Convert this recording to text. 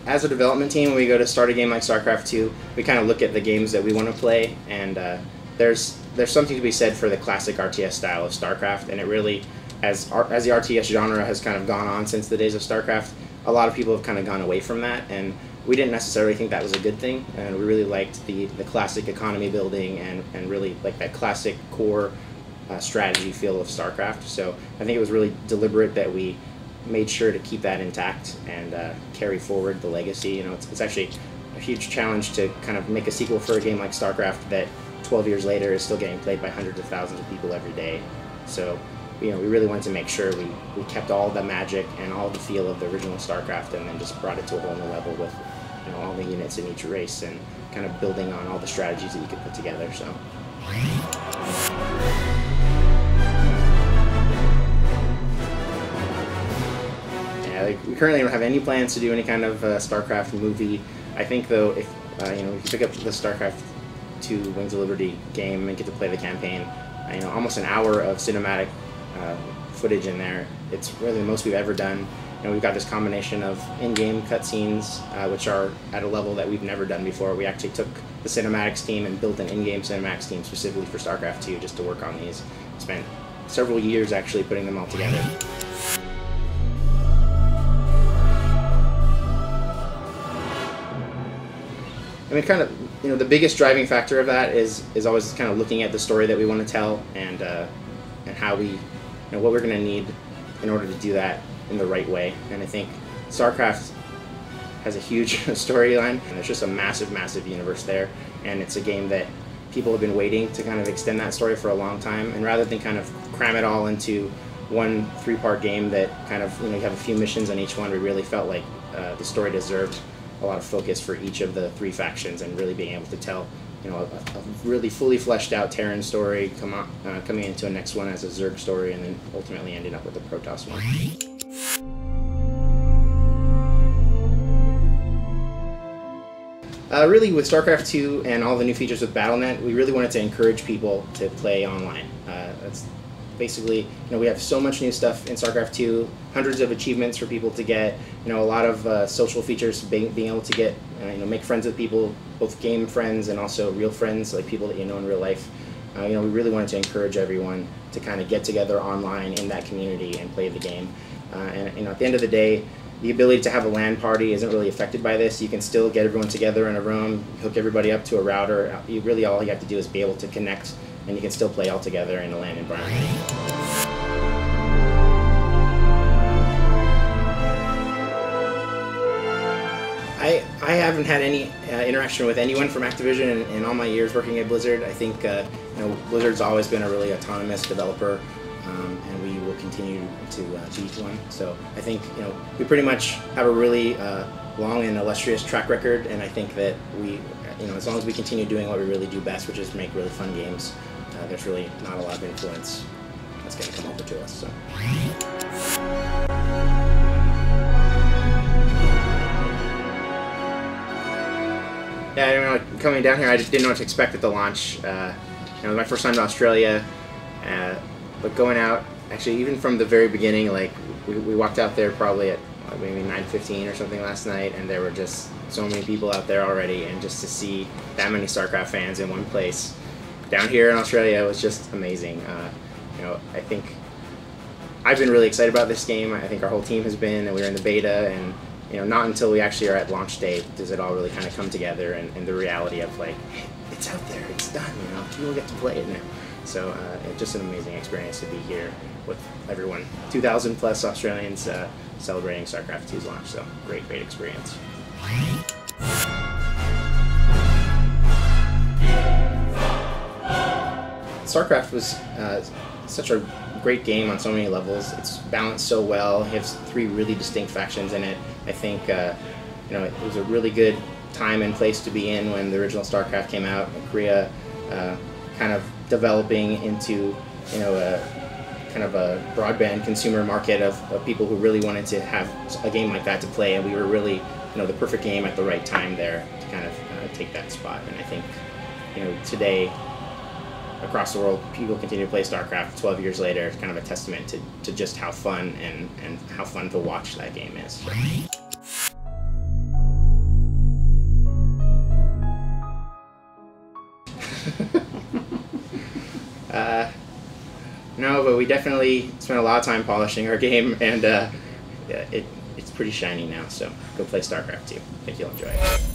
As a development team, when we go to start a game like StarCraft II, we kind of look at the games that we want to play, and there's something to be said for the classic RTS style of StarCraft, and it really, as the RTS genre has kind of gone on since the days of StarCraft, a lot of people have kind of gone away from that, and we didn't necessarily think that was a good thing, and we really liked the classic economy building and really like that classic core strategy feel of StarCraft. So I think it was really deliberate that we made sure to keep that intact and carry forward the legacy. It's actually a huge challenge to kind of make a sequel for a game like StarCraft that 12 years later is still getting played by hundreds of thousands of people every day. So we really wanted to make sure we kept all the magic and all the feel of the original StarCraft, and then just brought it to a whole new level with all the units in each race and kind of building on all the strategies that you could put together. So. We currently don't have any plans to do any kind of StarCraft movie. I think though, if you pick up the StarCraft II Wings of Liberty game and get to play the campaign, almost an hour of cinematic footage in there. It's really the most we've ever done. We've got this combination of in-game cutscenes, which are at a level that we've never done before. We actually took the cinematics team and built an in-game cinematics team specifically for StarCraft II just to work on these. Spent several years actually putting them all together. Kind of, the biggest driving factor of that is always kind of looking at the story that we want to tell and how we, what we're going to need in order to do that in the right way. And I think StarCraft has a huge storyline, and there's just a massive, massive universe there. And it's a game that people have been waiting to kind of extend that story for a long time. And rather than kind of cram it all into one 3-part game that kind of, you have a few missions on each one, we really felt like the story deserved a lot of focus for each of the 3 factions, and really being able to tell a really fully fleshed out Terran story coming into a next one as a Zerg story, and then ultimately ending up with a Protoss one. Really, with StarCraft II and all the new features with Battle.net, we really wanted to encourage people to play online. That's basically, we have so much new stuff in StarCraft II, hundreds of achievements for people to get, a lot of social features, being able to get, make friends with people, both game friends and also real friends, like people that you know in real life. We really wanted to encourage everyone to kind of get together online in that community and play the game. And at the end of the day, the ability to have a LAN party isn't really affected by this. You can still get everyone together in a room, hook everybody up to a router. All you have to do is be able to connect, and you can still play all together in a LAN environment. I haven't had any interaction with anyone from Activision in all my years working at Blizzard. I think Blizzard's always been a really autonomous developer, and we will continue to be one. So I think we pretty much have a really long and illustrious track record, and I think that we, as long as we continue doing what we really do best, which is make really fun games, there's really not a lot of influence that's going to come over to us. So. Yeah, coming down here, I just didn't know what to expect at the launch. It was my first time to Australia, but going out, actually, even from the very beginning, like we walked out there probably at maybe 9:15 or something last night, and there were just so many people out there already, and just to see that many StarCraft fans in one place down here in Australia was just amazing. I think I've been really excited about this game. I think our whole team has been, and we were in the beta, and not until we actually are at launch day does it all really kind of come together, and the reality of like, hey, it's out there, it's done, people get to play it now. So it's just an amazing experience to be here with everyone, 2,000 plus Australians celebrating StarCraft II's launch. So great experience. StarCraft was such a great game on so many levels. It's balanced so well. It has 3 really distinct factions in it. I think it was a really good time and place to be in when the original StarCraft came out in Korea, kind of developing into a kind of a broadband consumer market of people who really wanted to have a game like that to play, and we were really the perfect game at the right time there to kind of take that spot. And I think today, across the world, people continue to play StarCraft 12 years later. It's kind of a testament to just how fun and how fun to watch that game is. No, but we definitely spent a lot of time polishing our game, and yeah, it's pretty shiny now. So go play StarCraft II. I think you'll enjoy it.